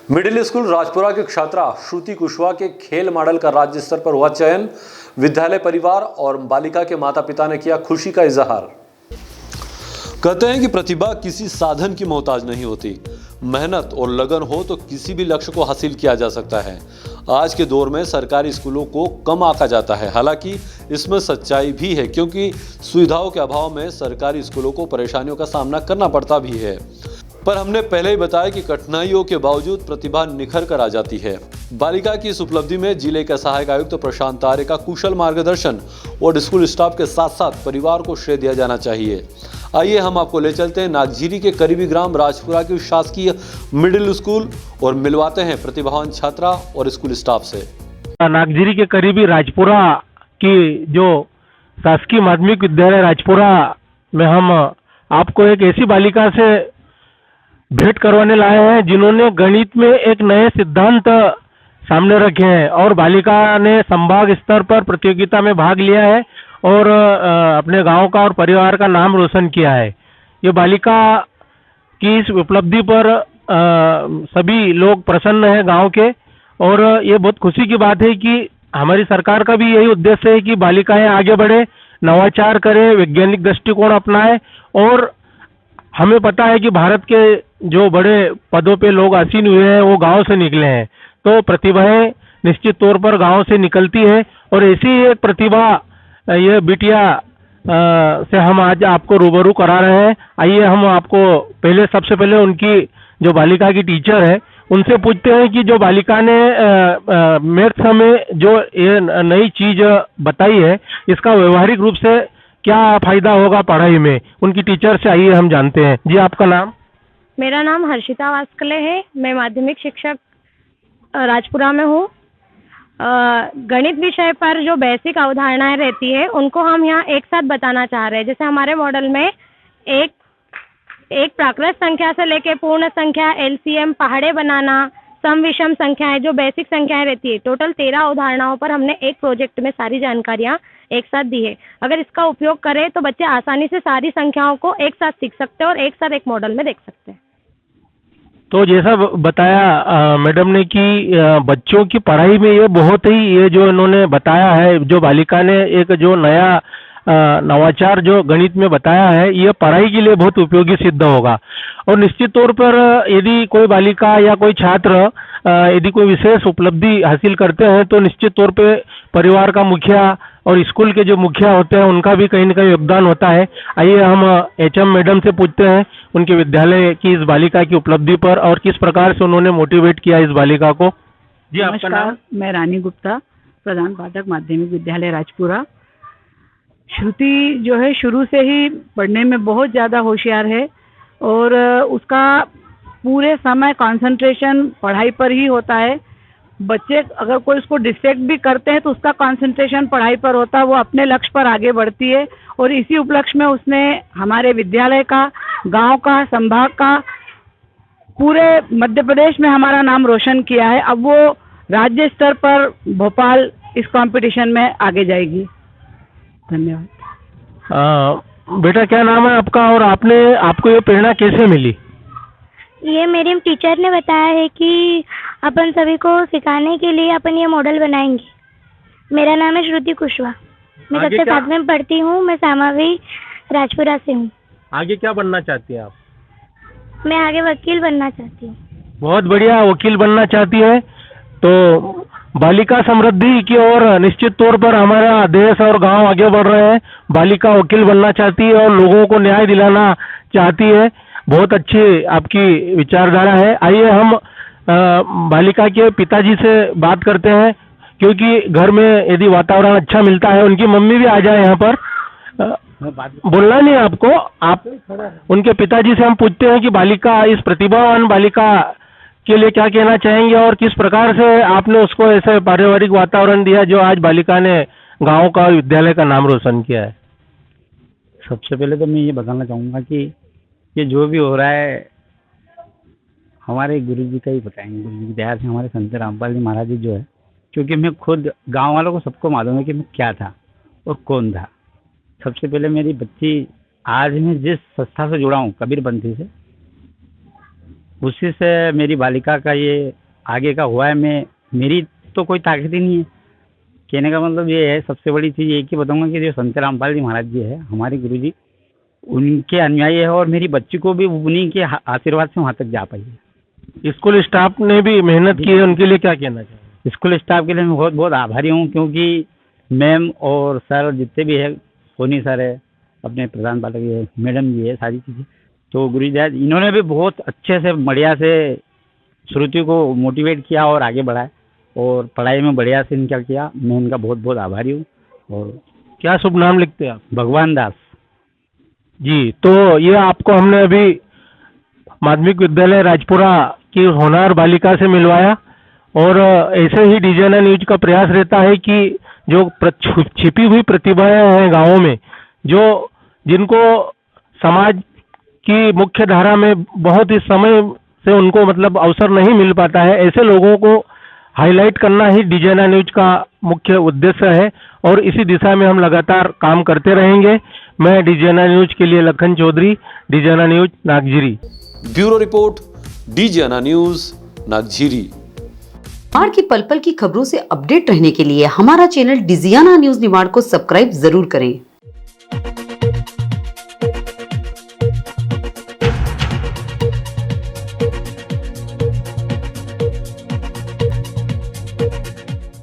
Middle school Rajpura की छात्रा श्रुति कुशवाहा के खेल मॉडल का राज्य स्तर पर हुआ चयन। विद्यालय परिवार और बालिका के माता पिता ने किया खुशी का इजहार। कहते हैं कि प्रतिभा किसी साधन की मोहताज नहीं होती, मेहनत और लगन हो तो किसी भी लक्ष्य को हासिल किया जा सकता है। आज के दौर में सरकारी स्कूलों को कम आंका जाता है, हालांकि इसमें सच्चाई भी है, क्योंकि सुविधाओं के अभाव में सरकारी स्कूलों को परेशानियों का सामना करना पड़ता भी है। पर हमने पहले ही बताया कि कठिनाइयों के बावजूद प्रतिभा निखर कर आ जाती है। बालिका की इस उपलब्धि में जिले के सहायक आयुक्त प्रशांत आर्य का कुशल मार्गदर्शन और स्कूल स्टाफ के साथ साथ परिवार को श्रेय दिया जाना चाहिए। आइए हम आपको ले चलते हैं नागझिरी के करीबी ग्राम राजपुरा की शासकीय मिडिल स्कूल और मिलवाते हैं प्रतिभावान छात्रा और स्कूल स्टाफ से। नागझिरी के करीबी राजपुरा की जो शासकीय माध्यमिक विद्यालय राजपुरा में हम आपको एक ऐसी बालिका से भेंट करवाने लाए हैं जिन्होंने गणित में एक नए सिद्धांत सामने रखे हैं और बालिका ने संभाग स्तर पर प्रतियोगिता में भाग लिया है और अपने गांव का और परिवार का नाम रोशन किया है। ये बालिका की इस उपलब्धि पर सभी लोग प्रसन्न हैं गांव के, और ये बहुत खुशी की बात है कि हमारी सरकार का भी यही उद्देश्य है कि बालिकाएं आगे बढ़े, नवाचार करें, वैज्ञानिक दृष्टिकोण अपनाएं। और हमें पता है कि भारत के जो बड़े पदों पे लोग आसीन हुए हैं वो गांव से निकले हैं, तो प्रतिभाएं निश्चित तौर पर गांव से निकलती है। और ऐसी एक प्रतिभा ये बिटिया से हम आज आपको रूबरू करा रहे हैं। आइए हम आपको सबसे पहले उनकी जो बालिका की टीचर है उनसे पूछते हैं कि जो बालिका ने मैथ्स में जो ये नई चीज बताई है इसका व्यवहारिक रूप से क्या फायदा होगा पढ़ाई में। उनकी टीचर से आइए हम जानते हैं। जी, आपका नाम? मेरा नाम हर्षिता वास्कले है। मैं माध्यमिक शिक्षक राजपुरा में हूँ। गणित विषय पर जो बेसिक अवधारणाएं रहती है उनको हम यहाँ एक साथ बताना चाह रहे हैं। जैसे हमारे मॉडल में एक प्राकृत संख्या से लेके पूर्ण संख्या, एलसीएम, पहाड़े बनाना, सम विषम संख्याएं, जो बेसिक संख्याएं रहती है, टोटल 13 अवधारणाओं पर हमने एक प्रोजेक्ट में सारी जानकारियाँ एक साथ दी है। अगर इसका उपयोग करें तो बच्चे आसानी से सारी संख्याओं को एक साथ सीख सकते हैं और एक साथ एक मॉडल में देख सकते हैं। तो जैसा बताया मैडम ने कि बच्चों की पढ़ाई में ये बहुत ही, ये जो इन्होंने बताया है, जो बालिका ने एक जो नया नवाचार जो गणित में बताया है, ये पढ़ाई के लिए बहुत उपयोगी सिद्ध होगा। और निश्चित तौर पर यदि कोई बालिका या कोई छात्र यदि कोई विशेष उपलब्धि हासिल करते हैं तो निश्चित तौर पे परिवार का मुखिया और स्कूल के जो मुखिया होते हैं उनका भी कहीं न कहीं योगदान होता है। आइए हम एचएम मैडम से पूछते हैं उनके विद्यालय की इस बालिका की उपलब्धि पर और किस प्रकार से उन्होंने मोटिवेट किया इस बालिका को। जी, आपका नाम? मैं रानी गुप्ता, प्रधान पाठक माध्यमिक विद्यालय राजपुरा। श्रुति जो है शुरू से ही पढ़ने में बहुत ज़्यादा होशियार है और उसका पूरे समय कंसंट्रेशन पढ़ाई पर ही होता है। बच्चे अगर कोई उसको डिस्ट्रैक्ट भी करते हैं तो उसका कंसंट्रेशन पढ़ाई पर होता है, वो अपने लक्ष्य पर आगे बढ़ती है। और इसी उपलक्ष्य में उसने हमारे विद्यालय का, गांव का, संभाग का, पूरे मध्य प्रदेश में हमारा नाम रोशन किया है। अब वो राज्य स्तर पर भोपाल इस कंपटीशन में आगे जाएगी। धन्यवाद। बेटा, क्या नाम है आपका और आपको ये प्रेरणा कैसे मिली? ये मेरी टीचर ने बताया है कि अपन सभी को सिखाने के लिए अपन ये मॉडल बनाएंगे। मेरा नाम है श्रुति कुशवाहा। मैं कक्षा 7 में पढ़ती हूँ। मैं सामावी राजपुरा से हूँ। आगे क्या बनना चाहती हैं आप? मैं आगे वकील बनना चाहती हूँ। बहुत बढ़िया, वकील बनना चाहती है। तो बालिका समृद्धि की ओर निश्चित तौर पर हमारा देश और गांव आगे बढ़ रहे हैं। बालिका वकील बनना चाहती है और लोगों को न्याय दिलाना चाहती है। बहुत अच्छी आपकी विचारधारा है। आइए हम बालिका के पिताजी से बात करते हैं, क्योंकि घर में यदि वातावरण अच्छा मिलता है, उनकी मम्मी भी आ जाए यहाँ पर। बोलना नहीं आपको, आप उनके पिताजी से हम पूछते हैं कि बालिका, इस प्रतिभावान बालिका के लिए क्या कहना चाहेंगे और किस प्रकार से आपने उसको ऐसे पारिवारिक वातावरण दिया जो आज बालिका ने गांव का और विद्यालय का नाम रोशन किया है। सबसे पहले तो मैं ये बताना चाहूँगा कि ये जो भी हो रहा है हमारे गुरु जी का ही बताएंगे। गुरु जी की दया से हमारे संत रामपाल जी महाराज जी जो है, क्योंकि मैं खुद गांव वालों को सबको मालूम है कि मैं क्या था और कौन था। सबसे पहले मेरी बच्ची, आज मैं जिस संस्था से जुड़ा हूँ कबीरपंथी से, उसी से मेरी बालिका का ये आगे का हुआ है। मेरी तो कोई ताकत ही नहीं है। कहने का मतलब ये है, सबसे बड़ी चीज़ एक ही बताऊंगा कि जो संत रामपाल जी महाराज जी है, हमारे गुरु जी, उनके अनुयायी है और मेरी बच्ची को भी उन्हीं के आशीर्वाद से वहाँ तक जा पाई है। स्कूल स्टाफ ने भी मेहनत की है, उनके लिए क्या कहना चाहिए? स्कूल स्टाफ के लिए मैं बहुत बहुत आभारी हूँ, क्योंकि मैम और सर जितने भी है, सोनी सर है, अपने प्रधान पाठक है, मैडम जी है, सारी चीज़ें, तो गुरु जी इन्होंने भी बहुत अच्छे से बढ़िया से श्रुति को मोटिवेट किया और आगे बढ़ाया और पढ़ाई में बढ़िया से इनका किया। मैं इनका बहुत बहुत आभारी हूँ। और क्या शुभ नाम लिखते हैं आप? भगवान दास जी। तो ये आपको हमने अभी माध्यमिक विद्यालय राजपुरा की होनहार बालिका से मिलवाया और ऐसे ही डीजेना न्यूज का प्रयास रहता है कि जो छिपी हुई प्रतिभाएं हैं गांवों में, जो जिनको समाज की मुख्य धारा में बहुत ही समय से उनको मतलब अवसर नहीं मिल पाता है, ऐसे लोगों को हाईलाइट करना ही डीजेना न्यूज का मुख्य उद्देश्य है और इसी दिशा में हम लगातार काम करते रहेंगे। मैं डीजेना न्यूज के लिए लखन चौधरी, डीजेना न्यूज नागजिरी। ब्यूरो रिपोर्ट, डीजेना न्यूज नागझिरी। निमाड़ की पल पल की खबरों से अपडेट रहने के लिए हमारा चैनल डिजियाना न्यूज निमाड़ को सब्सक्राइब जरूर करें।